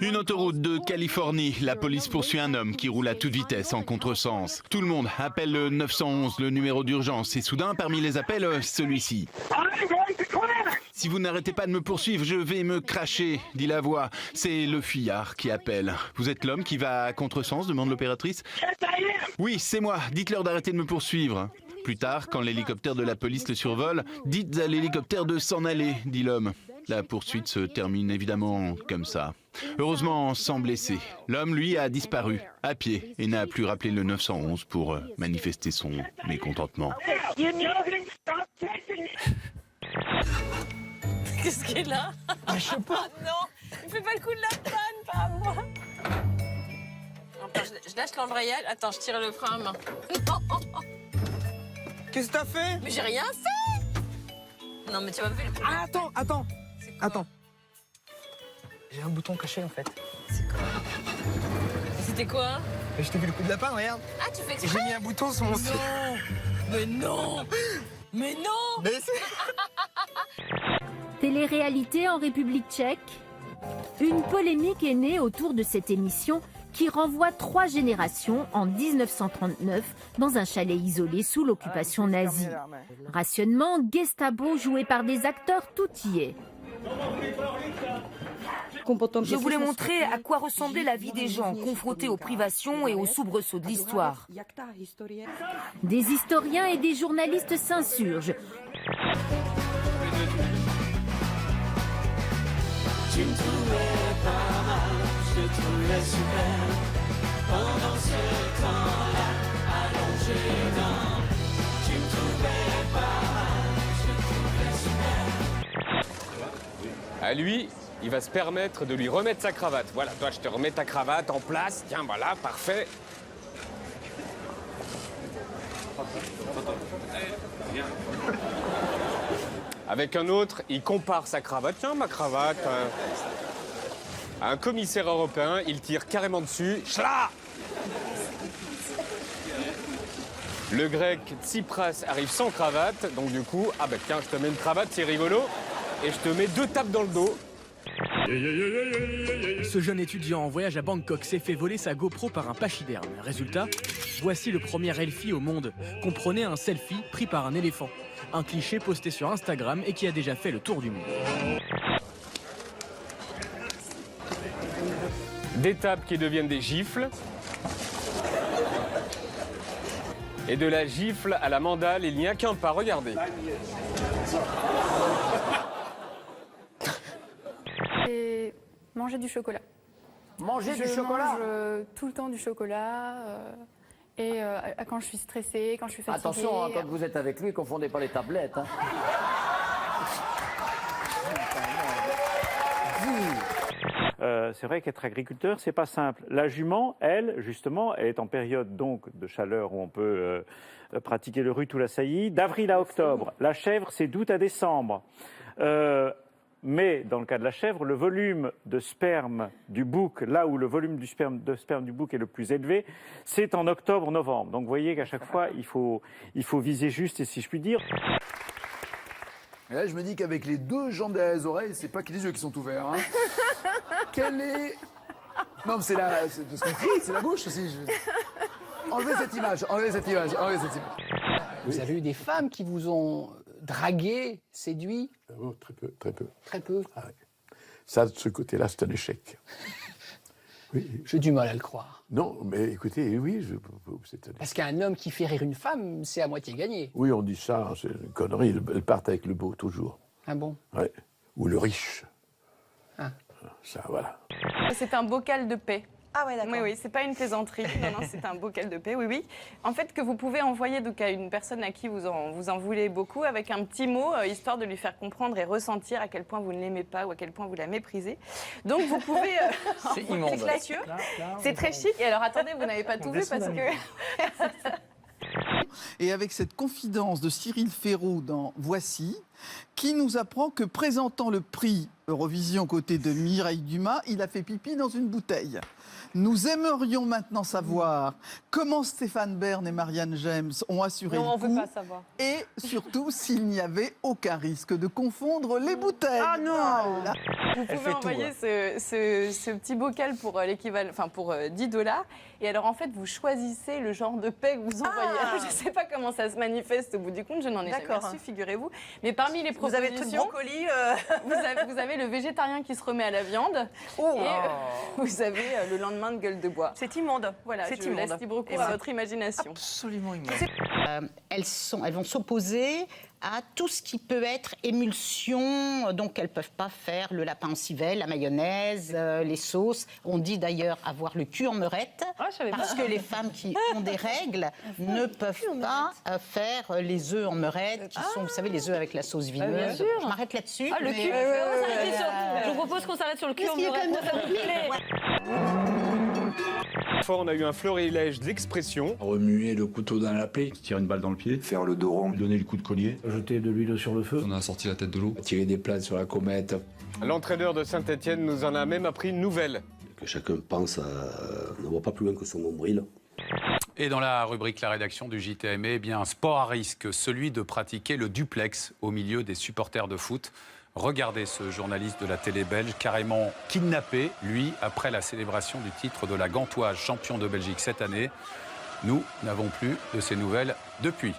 Une autoroute de Californie. La police poursuit un homme qui roule à toute vitesse en contresens. Tout le monde appelle le 911, le numéro d'urgence. Et soudain, parmi les appels, celui-ci. Si vous n'arrêtez pas de me poursuivre, je vais me cracher, dit la voix. C'est le fuyard qui appelle. Vous êtes l'homme qui va à contresens, demande l'opératrice. Oui, c'est moi. Dites-leur d'arrêter de me poursuivre. Plus tard, quand l'hélicoptère de la police le survole, dites à l'hélicoptère de s'en aller, dit l'homme. La poursuite se termine évidemment comme ça. Heureusement, sans blessé. L'homme, lui, a disparu, à pied, et n'a plus rappelé le 911 pour manifester son mécontentement. Qu'est-ce qu'il a? Je sais pas. Oh non, il fait pas le coup de la panne, pas à moi. Attends, je lâche l'embrayage. Attends, je tire le frein à main. Non. Qu'est-ce que t'as fait? Mais j'ai rien fait. Non, mais tu vas me faire le coup. Ah, attends. C'est quoi? Attends. J'ai un bouton caché en fait. C'est quoi? C'était quoi? Mais je t'ai vu le coup de lapin, regarde. Ah, tu fais Et exprès? j'ai mis un bouton sur mon slip. Mais non. Mais non. Mais c'est... Télé-réalité en République tchèque. Une polémique est née autour de cette émission qui renvoie 3 générations en 1939 dans un chalet isolé sous l'occupation nazie. Rationnement, Gestapo joué par des acteurs toutillés. Je voulais montrer à quoi ressemblait la vie des gens confrontés aux privations et aux soubresauts de l'histoire. Des historiens et des journalistes s'insurgent. Tu me trouvais pas mal, je te trouvais super. Pendant ce temps-là, allongé dans. Tu me trouvais pas mal, je te trouvais super. À lui, il va se permettre de lui remettre sa cravate. Voilà, toi, je te remets ta cravate en place. Tiens, voilà, parfait. Avec un autre, il compare sa cravate. Tiens, ma cravate. À un commissaire européen, il tire carrément dessus. Chla! Le grec Tsipras arrive sans cravate, donc du coup, ah bah tiens, je te mets une cravate, c'est rigolo, et je te mets 2 tapes dans le dos. Ce jeune étudiant en voyage à Bangkok s'est fait voler sa GoPro par un pachyderme. Résultat, voici le premier selfie au monde. Comprenez un selfie pris par un éléphant. Un cliché posté sur Instagram et qui a déjà fait le tour du monde. Des tapes qui deviennent des gifles. Et de la gifle à la mandale, il n'y a qu'un pas, regardez. Et manger du chocolat. Manger du Je chocolat? mange tout le temps du chocolat. Et quand je suis stressée, quand je suis fatiguée. Attention, hein, quand vous êtes avec lui, confondez pas les tablettes. Hein. C'est vrai qu'être agriculteur, c'est pas simple. La jument, elle, justement, elle est en période donc de chaleur où on peut pratiquer le rut ou la saillie, d'avril à octobre. La chèvre, c'est d'août à décembre. Mais dans le cas de la chèvre, le volume de sperme du bouc, là où le volume du sperme du bouc est le plus élevé, c'est en octobre-novembre. Donc vous voyez qu'à chaque fois, il faut viser juste, et si je puis dire. Et là, je me dis qu'avec les 2 jambes derrière les oreilles, c'est pas que les yeux qui sont ouverts. Hein. Quelle est... Non, mais c'est de ce qu'on crie, c'est la bouche aussi. Enlevez cette image, enlevez cette image. Vous avez eu des femmes qui vous ont dragué, séduit? Oh, très peu, très peu. Très peu? Ah, ouais. Ça, de ce côté-là, c'est un échec. Oui. J'ai du mal à le croire. Non, mais écoutez, oui, c'est un échec. Parce qu'un homme qui fait rire une femme, c'est à moitié gagné. Oui, on dit ça, c'est une connerie. Elles partent avec le beau, toujours. Ah bon? Ouais. Ou le riche. Ah. Ça, voilà. C'est un bocal de paix. Ah ouais, d'accord. Oui, oui, c'est pas une plaisanterie. Non, c'est un bocal de paix, oui, oui. En fait, que vous pouvez envoyer donc à une personne à qui vous en voulez beaucoup avec un petit mot, histoire de lui faire comprendre et ressentir à quel point vous ne l'aimez pas ou à quel point vous la méprisez. Donc vous pouvez... C'est immonde. C'est classieux. C'est très chic. Et alors attendez, vous n'avez pas tout vu parce que... Et avec cette confidence de Cyril Ferraud dans Voici, qui nous apprend que présentant le prix Eurovision côté de Mireille Dumas, il a fait pipi dans une bouteille. Nous aimerions maintenant savoir comment Stéphane Bern et Marianne James ont assuré Non, on le veut coup pas savoir. et surtout s'il n'y avait aucun risque de confondre les bouteilles. Ah non Vous pouvez envoyer ce petit bocal pour l'équivalent, enfin pour $10. Et alors en fait, vous choisissez le genre de paix que vous envoyez. Alors, je ne sais pas comment ça se manifeste au bout du compte, je n'en ai jamais reçu, figurez-vous. Mais parmi les Vous avez propositions, tout le brocoli. vous avez le végétarien qui se remet à la viande. Et vous avez le lendemain de gueule de bois. C'est immonde. Voilà, C'est je immonde. laisse libre cours à votre imagination. Absolument immonde. Elles vont s'opposer à tout ce qui peut être émulsion, donc elles ne peuvent pas faire le lapin en civet, la mayonnaise, les sauces. On dit d'ailleurs avoir le cul en meurette, parce que les femmes qui ont des règles ne peuvent pas faire les œufs en meurette, qui sont, vous savez, les œufs avec la sauce vineuse. Je m'arrête là-dessus. Ah, le cul. Je vous propose qu'on s'arrête sur le cul en meurette. Une fois, on a eu un florilège d'expressions. Remuer le couteau dans la plaie. Tirer une balle dans le pied. Faire le dos rond. Donner le coup de collier. Jeter de l'huile sur le feu. On a sorti la tête de l'eau. Tirer des plats sur la comète. L'entraîneur de Saint-Etienne nous en a même appris une nouvelle. Que chacun pense ne voit pas plus loin que son nombril. Et dans la rubrique La rédaction du JTME, eh bien un sport à risque, celui de pratiquer le duplex au milieu des supporters de foot. Regardez ce journaliste de la télé belge, carrément kidnappé, lui, après la célébration du titre de la Gantoise, champion de Belgique cette année. Nous n'avons plus de ces nouvelles depuis.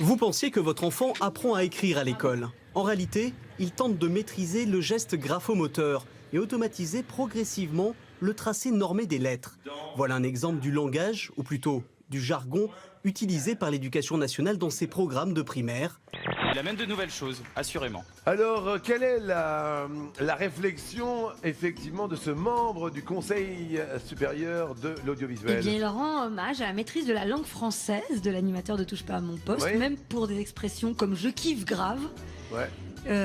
Vous pensiez que votre enfant apprend à écrire à l'école. En réalité, il tente de maîtriser le geste graphomoteur et automatiser progressivement le tracé normé des lettres. Voilà un exemple du langage, ou plutôt du jargon, utilisé par l'éducation nationale dans ses programmes de primaire. Il amène de nouvelles choses, assurément. Alors, quelle est la réflexion, effectivement, de ce membre du Conseil supérieur de l'audiovisuel? Eh bien, il rend hommage à la maîtrise de la langue française de l'animateur de Touche pas à mon poste, Oui. même pour des expressions comme « je kiffe grave Ouais. »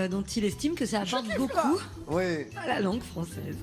dont il estime que ça apporte beaucoup Oui. à la langue française.